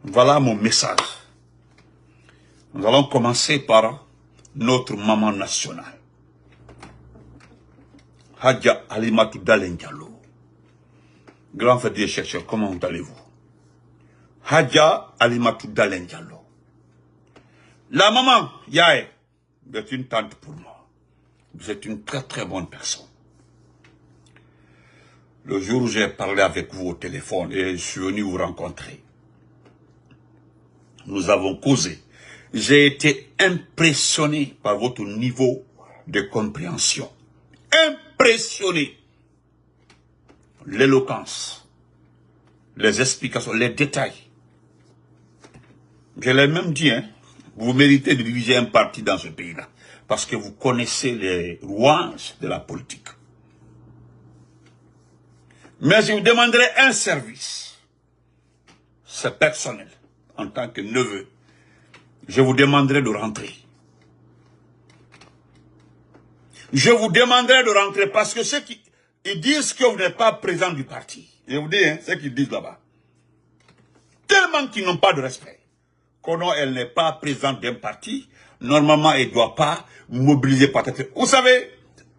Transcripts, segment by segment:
Voilà mon message. Nous allons commencer par notre maman nationale. Hadja Halimatou Dalen Diallo. Grand frère des chercheurs, comment allez-vous? Hadja Halimatou Dalen Diallo. La maman, Yaé, vous êtes une tante pour moi. Vous êtes une très très bonne personne. Le jour où j'ai parlé avec vous au téléphone et je suis venu vous rencontrer, nous avons causé. J'ai été impressionné par votre niveau de compréhension. Impressionné. L'éloquence, les explications, les détails. Je l'ai même dit, hein, vous méritez de diriger un parti dans ce pays-là. Parce que vous connaissez les rouages de la politique. Mais je vous demanderai un service. C'est personnel. En tant que neveu. Je vous demanderai de rentrer. Je vous demanderai de rentrer parce que ceux qui ils disent que vous n'êtes pas président du parti. Je vous dis, hein, ce qu'ils disent là-bas. Tellement qu'ils n'ont pas de respect. Quand elle n'est pas présidente d'un parti, normalement, elle ne doit pas mobiliser peut-être. Vous savez,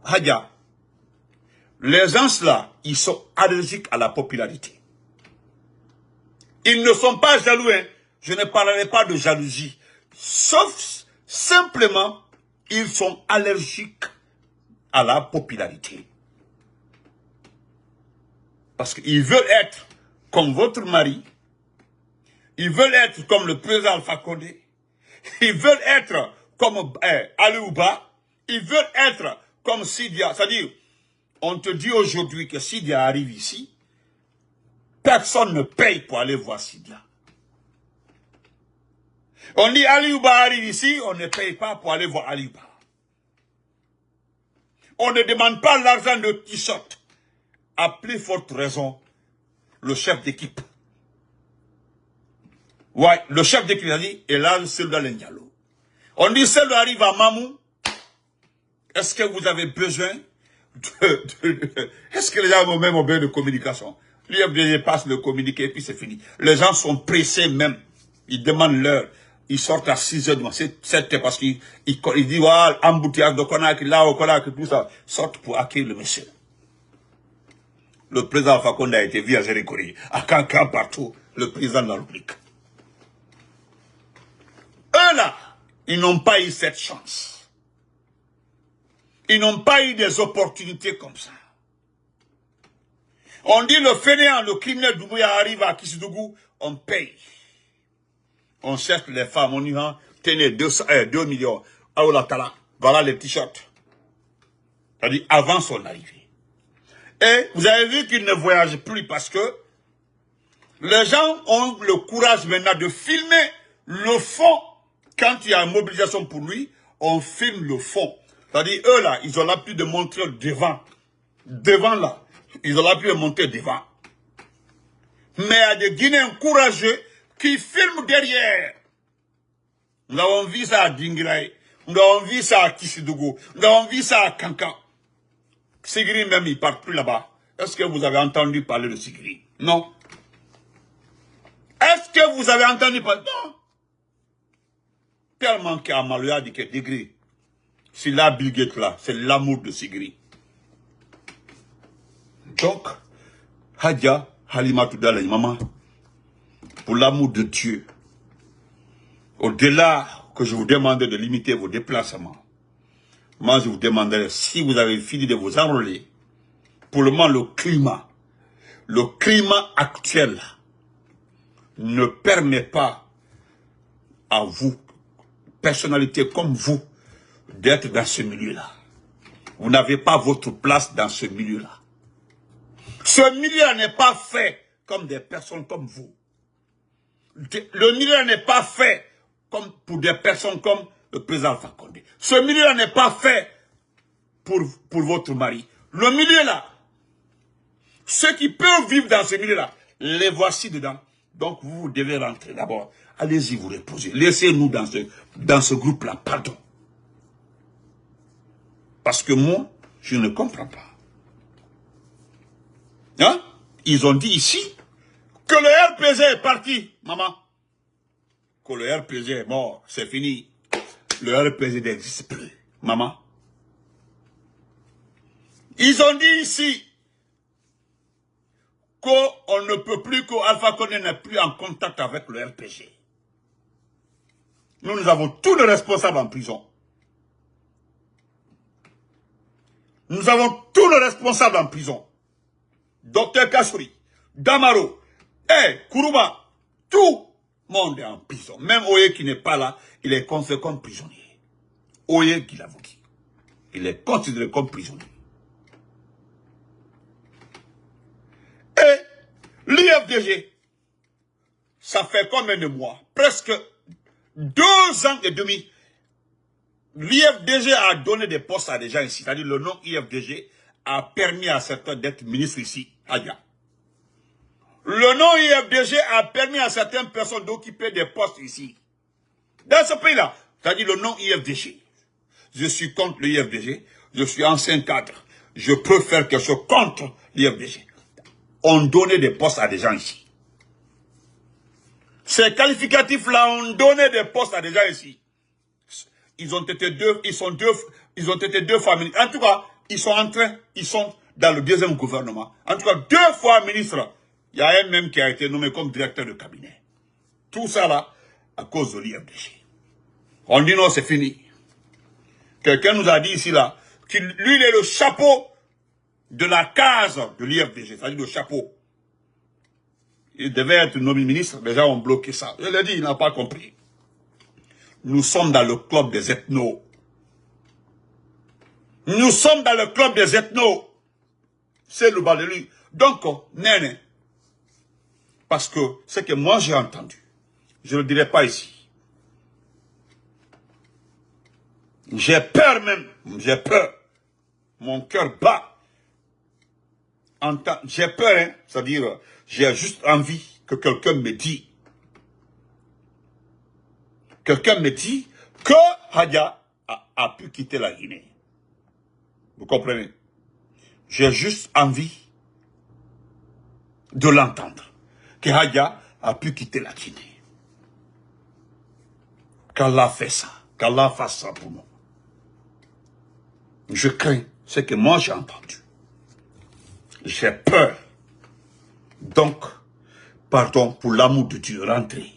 Hadja, les gens là, ils sont allergiques à la popularité. Ils ne sont pas jaloux, hein. Je ne parlerai pas de jalousie. Sauf, simplement, ils sont allergiques à la popularité. Parce qu'ils veulent être comme votre mari. Ils veulent être comme le président Alpha Condé. Ils veulent être comme Ali Ouba. Ils veulent être comme Sidia. C'est-à-dire, on te dit aujourd'hui que Sidia arrive ici. Personne ne paye pour aller voir Sidia. On dit Ali Ouba arrive ici, on ne paye pas pour aller voir Ali Ouba. On ne demande pas l'argent de t-shirt. À plus forte raison, le chef d'équipe. Ouais, le chef d'équipe a dit, et là, c'est dans Diallo. On dit, celle arrive à Mamou. Est-ce que vous avez besoin est-ce que les gens ont même besoin de communication? L'IFDG passe le communiqué et puis c'est fini. Les gens sont pressés même. Ils demandent l'heure. Ils sortent à 6 heures du matin. C'est parce qu'ils disent, voilà, embouteillage de Conakry, là, au Conakry, tout ça. Sortent pour accueillir le monsieur. Le président Alpha Condé a été vu à Zérikori, à Kankan, partout. Le président de la République. Eux là, ils n'ont pas eu cette chance. Ils n'ont pas eu des opportunités comme ça. On dit le fainéant, le criminel Doumbouya arrive à Kissidougou, on paye. On cherche les femmes, on y va, tenez 2 millions. Aoulatala, voilà les t-shirts. C'est-à-dire avant son arrivée. Et vous avez vu qu'il ne voyage plus parce que les gens ont le courage maintenant de filmer le fond. Quand il y a une mobilisation pour lui, on filme le fond. C'est-à-dire, eux là, ils ont l'habitude de montrer devant. Devant là. Ils ont l'habitude de montrer devant. Mais il y a des Guinéens courageux qui filment derrière. Nous avons vu ça à Dingirai. Nous avons vu ça à Kissidougou. Nous avons vu ça à Kankan. Sigri même, il ne part plus là-bas. Est-ce que vous avez entendu parler de Sigri? Non. Est-ce que vous avez entendu parler? Non. Tellement qu'Amaloya dit que Degré, c'est la Bill Gates là, c'est l'amour de Sigri. Donc, Hadja Halimatou Dalen, maman, pour l'amour de Dieu, au-delà que je vous demandais de limiter vos déplacements, moi je vous demanderai, si vous avez fini de vous enrôler, pour le moment le climat actuel ne permet pas à vous, personnalité comme vous, d'être dans ce milieu-là. Vous n'avez pas votre place dans ce milieu-là. Ce milieu n'est pas fait comme des personnes comme vous. Le milieu n'est pas fait comme pour des personnes comme le président Alpha Condé. Ce milieu n'est pas fait pour votre mari. Le milieu-là, ceux qui peuvent vivre dans ce milieu-là, les voici dedans. Donc vous devez rentrer d'abord. Allez-y vous reposer. Laissez-nous dans ce groupe-là, pardon. Parce que moi, je ne comprends pas. Hein? Ils ont dit ici que le RPG est parti, maman. que le RPG est mort, c'est fini. Le RPG n'existe plus. Maman. Ils ont dit ici qu'on ne peut plus, qu'Alpha Condé n'est plus en contact avec le RPG. Nous avons tous les responsables en prison. Nous avons tous les responsables en prison. Docteur Kassouri, Damaro, Kourouba, tout le monde est en prison. Même Oye qui n'est pas là, il est considéré comme prisonnier. Oye qui l'a dit. Il est considéré comme prisonnier. Et l'IFDG, ça fait combien de mois? Presque 2 ans et demi. L'IFDG a donné des postes à des gens ici. C'est-à-dire le nom IFDG a permis à certains d'être ministres ici, Adia. Le nom IFDG a permis à certaines personnes d'occuper des postes ici. Dans ce pays-là, c'est-à-dire le nom IFDG. Je suis contre l'IFDG, je suis ancien cadre. Je peux faire quelque chose contre l'IFDG. On donnait des postes à des gens ici. Ces qualificatifs-là ont donné des postes à des gens ici. Ils ont été deux fois ministres. En tout cas, ils sont dans le deuxième gouvernement. En tout cas, 2 fois ministres. Il y a un même qui a été nommé comme directeur de cabinet. Tout ça là, à cause de l'IFDG. On dit non, c'est fini. Quelqu'un nous a dit ici là, qu'il lui il est le chapeau de la case de l'IFDG, c'est-à-dire le chapeau. Il devait être nommé ministre, les gens ont bloqué ça. Je l'ai dit, il n'a pas compris. Nous sommes dans le club des ethnos. Nous sommes dans le club des ethnos. C'est le bas de lui. Donc, néné. Parce que ce que moi j'ai entendu, je ne le dirai pas ici. J'ai peur même. J'ai peur. Mon cœur bat. J'ai peur, hein. C'est-à-dire, j'ai juste envie que quelqu'un me dise. Quelqu'un me dit que Hadja a pu quitter la Guinée. Vous comprenez? J'ai juste envie de l'entendre. Que Hadja a pu quitter la Guinée. Qu'Allah fait ça. Qu'Allah fasse ça pour nous. Je crains ce que moi j'ai entendu. J'ai peur. Donc, pardon pour l'amour de Dieu, rentrez.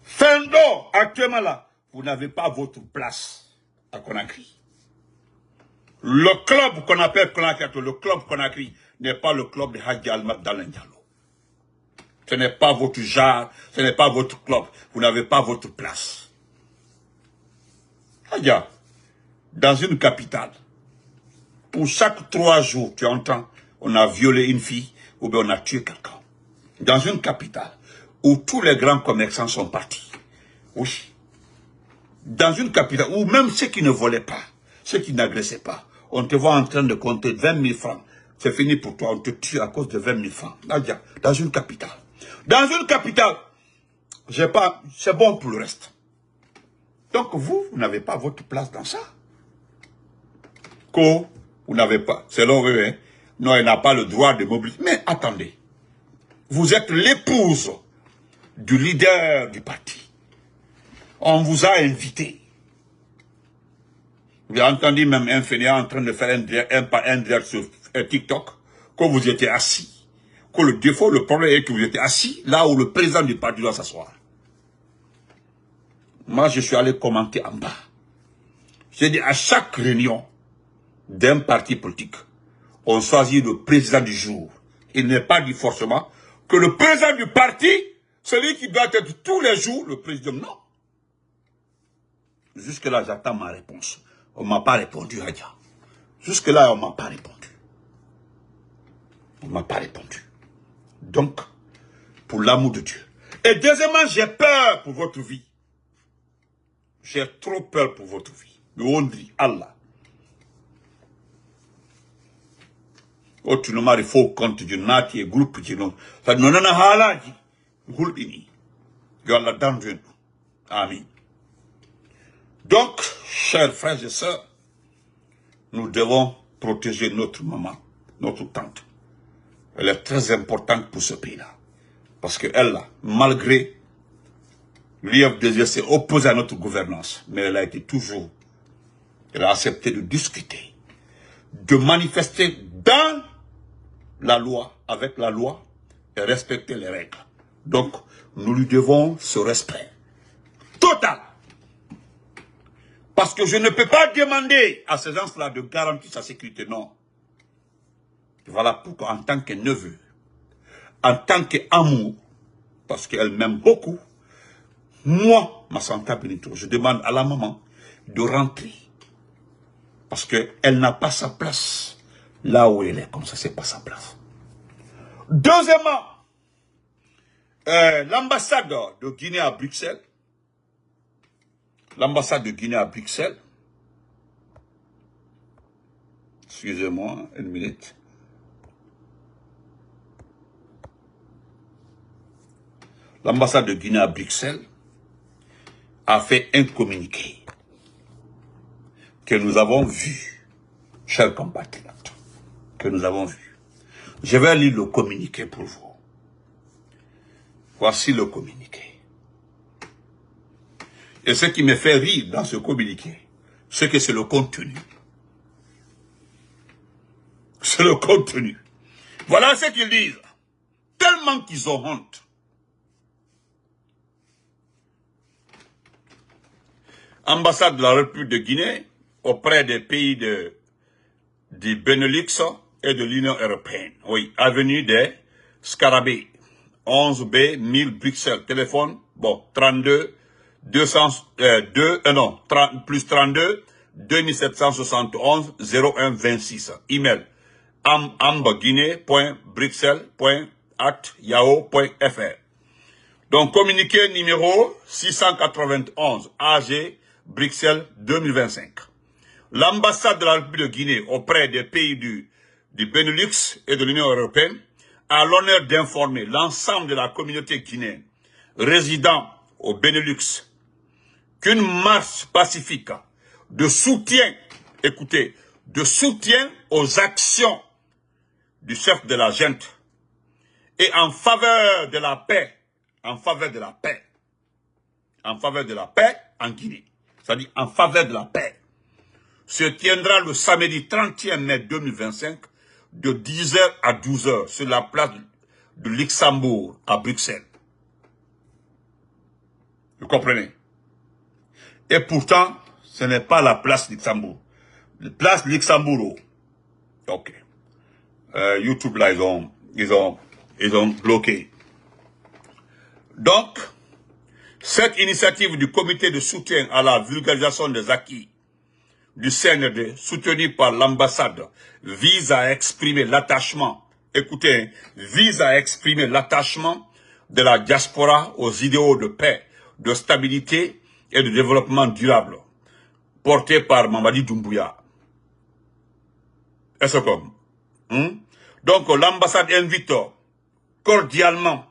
Fendo, actuellement là, vous n'avez pas votre place à Conakry. Le club qu'on appelle Conakry, le club Conakry, n'est pas le club de Hadji Almat Dalen Diallo. Ce n'est pas votre genre, ce n'est pas votre club. Vous n'avez pas votre place. Hadja, dans une capitale, pour chaque 3 jours, tu entends, on a violé une fille ou bien on a tué quelqu'un. Dans une capitale où tous les grands commerçants sont partis. Oui. Dans une capitale où même ceux qui ne volaient pas, ceux qui n'agressaient pas, on te voit en train de compter 20 000 francs. C'est fini pour toi, on te tue à cause de 20 000 francs. Dans une capitale. Dans une capitale, c'est bon pour le reste. Donc vous n'avez pas votre place dans ça. Vous n'avez pas. Selon eux, hein, non, il n'a pas le droit de mobiliser. Mais attendez. Vous êtes l'épouse du leader du parti. On vous a invité. Vous avez entendu même un fainéant en train de faire un direct sur TikTok, que vous étiez assis. Que le défaut, le problème est que vous étiez assis là où le président du parti doit s'asseoir. Moi, je suis allé commenter en bas. J'ai dit à chaque réunion d'un parti politique, on choisit le président du jour. Il n'est pas dit forcément que le président du parti, celui qui doit être tous les jours le président. Non. Jusque-là, j'attends ma réponse. On ne m'a pas répondu, Hadja. Jusque-là, on ne m'a pas répondu. On ne m'a pas répondu. Donc, pour l'amour de Dieu. Et deuxièmement, j'ai peur pour votre vie. J'ai trop peur pour votre vie. Le Ondri, Allah. Autrement, il faut compte du nati et groupe du nom. Ça nous en a halaji. Groupe ini. Yalla dans Dieu. Amen. Donc, chers frères et sœurs, nous devons protéger notre maman, notre tante. Elle est très importante pour ce pays-là. Parce qu'elle, malgré L'UFDG s'est opposé à notre gouvernance, mais elle a été toujours, elle a accepté de discuter, de manifester dans la loi, avec la loi, et respecter les règles. Donc, nous lui devons ce respect total. Parce que je ne peux pas demander à ces gens-là de garantir sa sécurité, non. Voilà pourquoi, en tant que neveu, en tant qu'amour, parce qu'elle m'aime beaucoup, moi, Massanta Benito, je demande à la maman de rentrer. Parce qu'elle n'a pas sa place là où elle est, comme ça, c'est pas sa place. Deuxièmement, l'ambassade de Guinée à Bruxelles, excusez-moi, une minute. L'ambassade de Guinée à Bruxelles a fait un communiqué que nous avons vu, chers compatriotes, que nous avons vu. Je vais lire le communiqué pour vous. Voici le communiqué. Et ce qui me fait rire dans ce communiqué, c'est que c'est le contenu. C'est le contenu. Voilà ce qu'ils disent. Tellement qu'ils ont honte. Ambassade de la République de Guinée auprès des pays du Benelux et de l'Union européenne. Oui, avenue des Scarabées, 11B 1000 Bruxelles. Téléphone, bon, 32 plus 32 2771 01 26. Email ambaguinée.bruxelles.yahoo.fr. Donc, communiqué numéro 691 AG Bruxelles 2025. L'ambassade de la République de Guinée auprès des pays du Benelux et de l'Union européenne a l'honneur d'informer l'ensemble de la communauté guinéenne résidant au Benelux qu'une marche pacifique de soutien, écoutez, de soutien aux actions du chef de la junte et en faveur de la paix, en faveur de la paix en Guinée, c'est-à-dire en faveur de la paix, se tiendra le samedi 31 mai 2025 de 10h à 12h sur la place de Luxembourg à Bruxelles. Vous comprenez? Et pourtant, ce n'est pas la place Luxembourg. La place Luxembourg. Ok. YouTube là, ils ont bloqué. Donc, cette initiative du comité de soutien à la vulgarisation des acquis du CNRD, soutenue par l'ambassade, vise à exprimer l'attachement, écoutez, vise à exprimer l'attachement de la diaspora aux idéaux de paix, de stabilité et de développement durable, portés par Mamadi Doumbouya. Est-ce comme? Donc l'ambassade invite cordialement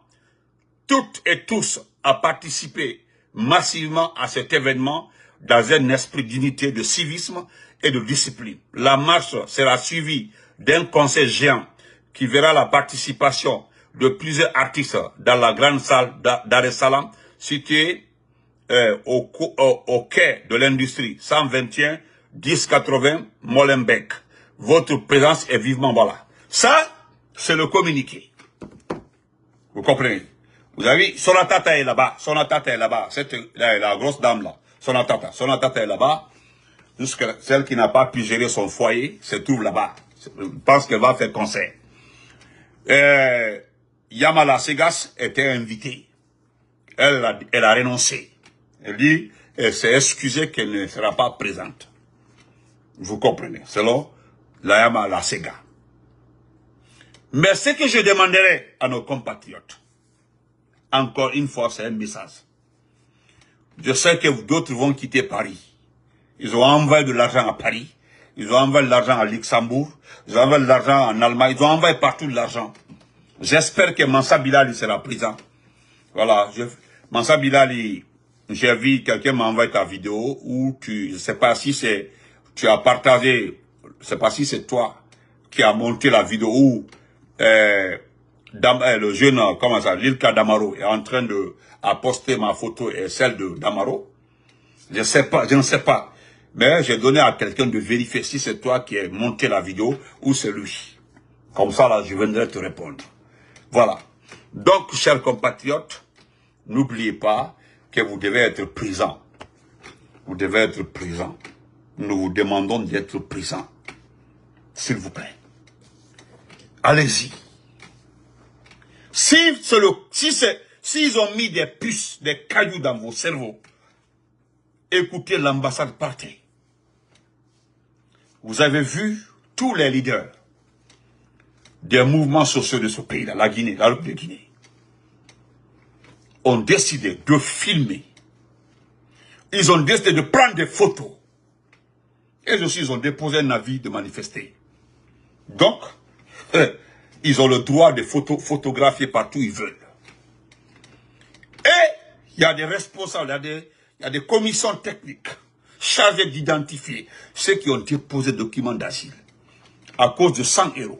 toutes et tous à participer massivement à cet événement dans un esprit d'unité, de civisme et de discipline. La marche sera suivie d'un concert géant qui verra la participation de plusieurs artistes dans la grande salle d'Ar es Salaam située au quai de l'industrie 121 1080 Molenbeek. Votre présence est vivement voilà. Ça, c'est le communiqué. Vous comprenez? Vous avez vu, Sonatata est là-bas, Sonatata est là-bas, la grosse dame là, Sonatata est là-bas, jusqu'à celle qui n'a pas pu gérer son foyer, se trouve là-bas. Je pense qu'elle va faire concert. Yamala Segas était invitée. Elle a renoncé. Elle s'est excusée qu'elle ne sera pas présente. Vous comprenez, selon la Yamala Sega. Mais ce que je demanderai à nos compatriotes, encore une fois, c'est un message. Je sais que d'autres vont quitter Paris. Ils ont envoyé de l'argent à Paris. Ils ont envoyé de l'argent à Luxembourg. Ils ont envoyé de l'argent en Allemagne. Ils ont envoyé partout de l'argent. J'espère que Mansa Bilali sera présent. Voilà. Mansa Bilali, j'ai vu, quelqu'un m'a envoyé ta vidéo où je sais pas si tu as partagé, je sais pas si c'est toi qui as monté la vidéo où, le jeune, comment ça, Lilka Damaro est en train de poster ma photo et celle de Damaro. Je ne sais pas. Mais j'ai donné à quelqu'un de vérifier si c'est toi qui as monté la vidéo ou c'est lui. Comme ça, là, je viendrai te répondre. Voilà. Donc, chers compatriotes, n'oubliez pas que vous devez être présents. Vous devez être présents. Nous vous demandons d'être présents. S'il vous plaît. Allez-y. S'ils ont mis des puces, des cailloux dans vos cerveaux, écoutez l'ambassade, partez. Vous avez vu tous les leaders des mouvements sociaux de ce pays-là, la Guinée, la République de Guinée, ont décidé de filmer. Ils ont décidé de prendre des photos. Et aussi, ils ont déposé un avis de manifester. Donc, ils ont le droit de photographier partout où ils veulent. Et il y a des responsables, il y a des commissions techniques chargées d'identifier ceux qui ont déposé des documents d'asile. À cause de 100 €,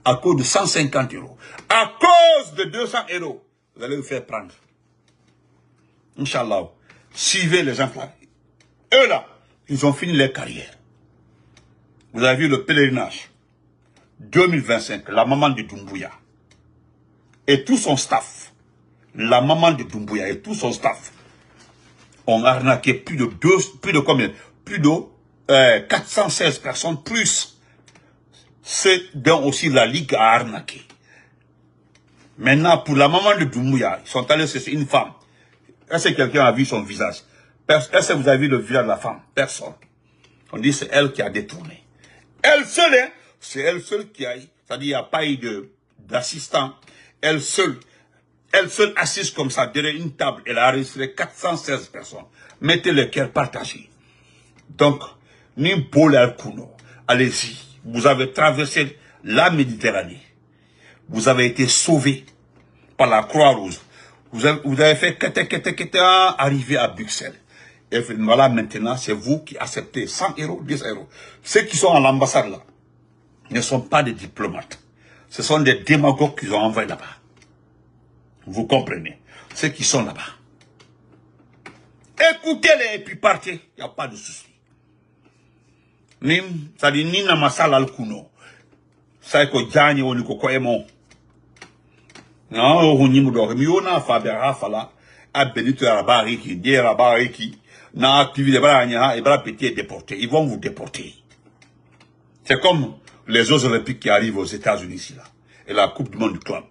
à cause de 150 €, à cause de 200 €, vous allez vous faire prendre. Inch'Allah, suivez les gens là. Eux là, ils ont fini leur carrière. Vous avez vu le pèlerinage 2025, la maman de Doumbouya et tout son staff, la maman de Doumbouya et tout son staff ont arnaqué plus de 416 personnes, plus ceux dont aussi la Ligue a arnaqué. Maintenant, pour la maman de Doumbouya, ils sont allés chercher une femme. Est-ce que quelqu'un a vu son visage? Est-ce que vous avez vu le visage de la femme? Personne. On dit c'est elle qui a détourné. Elle seule, hein, c'est elle seule qui a, c'est-à-dire il n'y a pas eu d'assistant. Elle seule assise comme ça derrière une table, elle a enregistré 416 personnes. Mettez le cœur partagé. Donc, Nimpol Al-Kouno, allez-y. Vous avez traversé la Méditerranée. Vous avez été sauvé par la Croix-Rouge. Vous avez fait arriver à Bruxelles. Et voilà, maintenant, c'est vous qui acceptez 100 €, 10 €. Ceux qui sont à l'ambassade là ne sont pas des diplomates. Ce sont des démagogues qu'ils ont envoyés là-bas. Vous comprenez? Ceux qui sont là-bas. Écoutez-les et puis partez. Il n'y a pas de souci. C'est-à-dire, ni na masala al-kuno. Ça ko jani woni ko koemo. Non, on y moudo. Miona fabera fala. A benito rabari qui, die rabari qui. Na activé et bras pété déporté. Ils vont vous déporter. C'est comme les Jeux Olympiques qui arrivent aux États-Unis ici là. Et la Coupe du Monde du club.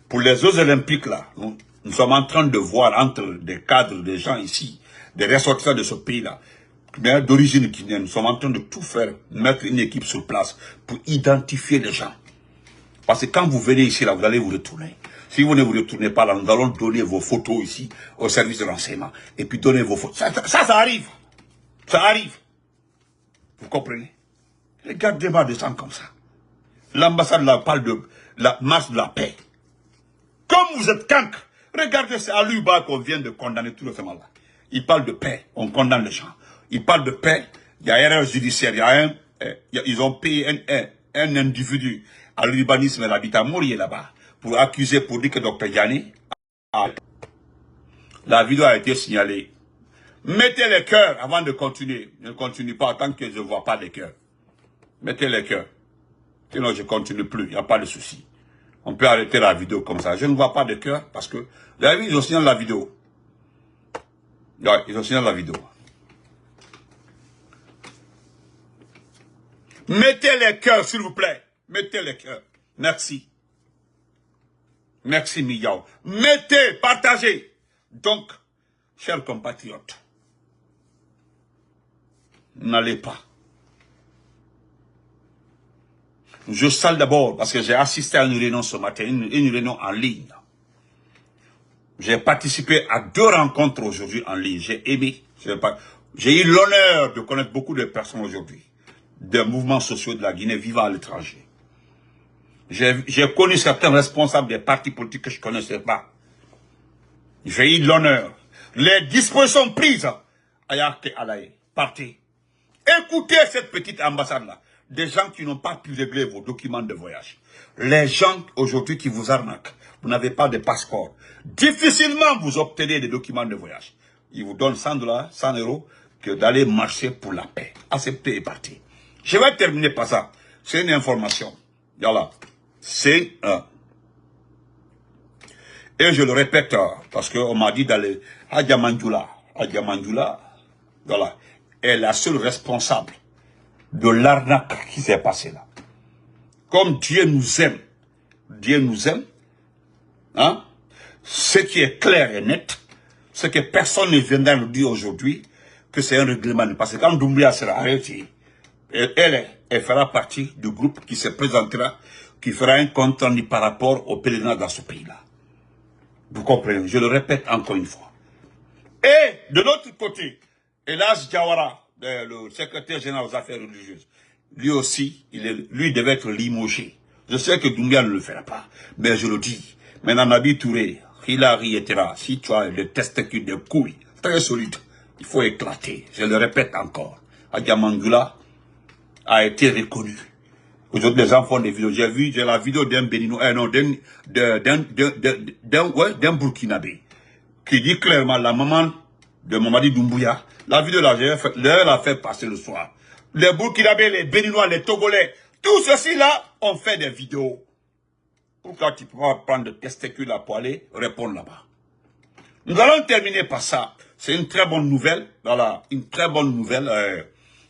Pour les Jeux Olympiques là, nous sommes en train de voir entre des cadres, des gens ici, des ressortissants de ce pays là, d'origine guinéenne, nous sommes en train de tout faire, mettre une équipe sur place pour identifier les gens. Parce que quand vous venez ici là, vous allez vous retourner. Si vous ne vous retournez pas là, nous allons donner vos photos ici au service de renseignement. Et puis donner vos photos. Ça arrive. Ça arrive. Vous comprenez? Regardez-moi des gens comme ça. L'ambassade là parle de la marche de la paix. Comme vous êtes cancre, regardez, c'est à l'UBA qu'on vient de condamner tout récemment là. Il parle de paix, on condamne les gens. Il parle de paix, il y a erreur judiciaire, ils ont payé un individu à l'urbanisme et l'habitat Mourier là-bas pour accuser, pour dire que Dr Yanni la vidéo a été signalée. Mettez les cœurs avant de continuer. Ne continue pas tant que je ne vois pas les cœurs. Mettez les cœurs. Sinon je ne continue plus, il n'y a pas de souci. On peut arrêter la vidéo comme ça. Je ne vois pas de cœur parce que, vous avez vu, ils ont signalé la vidéo. Ouais, ils ont signalé la vidéo. Mettez les cœurs, s'il vous plaît. Mettez les cœurs. Merci. Merci, Miyao. Mettez, partagez. Donc, chers compatriotes, n'allez pas. Je salue d'abord parce que j'ai assisté à une réunion ce matin, une réunion en ligne. J'ai participé à 2 rencontres aujourd'hui en ligne. J'ai aimé. J'ai eu l'honneur de connaître beaucoup de personnes aujourd'hui, des mouvements sociaux de la Guinée vivant à l'étranger. J'ai connu certains responsables des partis politiques que je ne connaissais pas. J'ai eu l'honneur. Les dispositions prises à Yarte Alaye. Partez. Écoutez cette petite ambassade-là. Des gens qui n'ont pas pu régler vos documents de voyage. Les gens aujourd'hui qui vous arnaquent, vous n'avez pas de passeport. Difficilement vous obtenez des documents de voyage. Ils vous donnent 100 $, 100 € que d'aller marcher pour la paix. Acceptez et partez. Je vais terminer par ça. C'est une information. Voilà. C'est un. Et je le répète, parce qu'on m'a dit d'aller à Diamandjoula. À Diamandjoula, voilà, est la seule responsable de l'arnaque qui s'est passée là. Comme Dieu nous aime, hein, ce qui est clair et net, c'est que personne ne viendra nous dire aujourd'hui que c'est un règlement. Parce que quand Doumbouya sera arrêté, elle fera partie du groupe qui se présentera, qui fera un compte rendu par rapport au pèlerinage dans ce pays-là. Vous comprenez, je le répète encore une fois. Et de l'autre côté, Elas Jawara, le secrétaire général aux affaires religieuses, lui aussi, lui devait être limogé. Je sais que Doumbouya ne le fera pas, mais je le dis. Maintenant, Nabi Touré, Hilary, etc., si tu as des testicules de couilles très solides, il faut éclater. Je le répète encore. Adjamandjoula a été reconnu. Aujourd'hui, les enfants des vidéos. J'ai la vidéo d'un Béninois, non, d'un Burkinabé, qui dit clairement la maman de Mamadi Doumbouya. La vidéo là, elle a fait passer le soir. Les Burkinabés, les Béninois, les Togolais, tous ceux-ci là ont fait des vidéos. Pourquoi tu peux pas prendre des testicules pour aller répondre là-bas? Nous allons terminer par ça. C'est une très bonne nouvelle. Voilà, une très bonne nouvelle.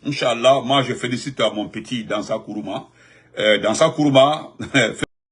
Inch'Allah, moi je félicite mon petit Dansa Kourouma. Dansa Kourouma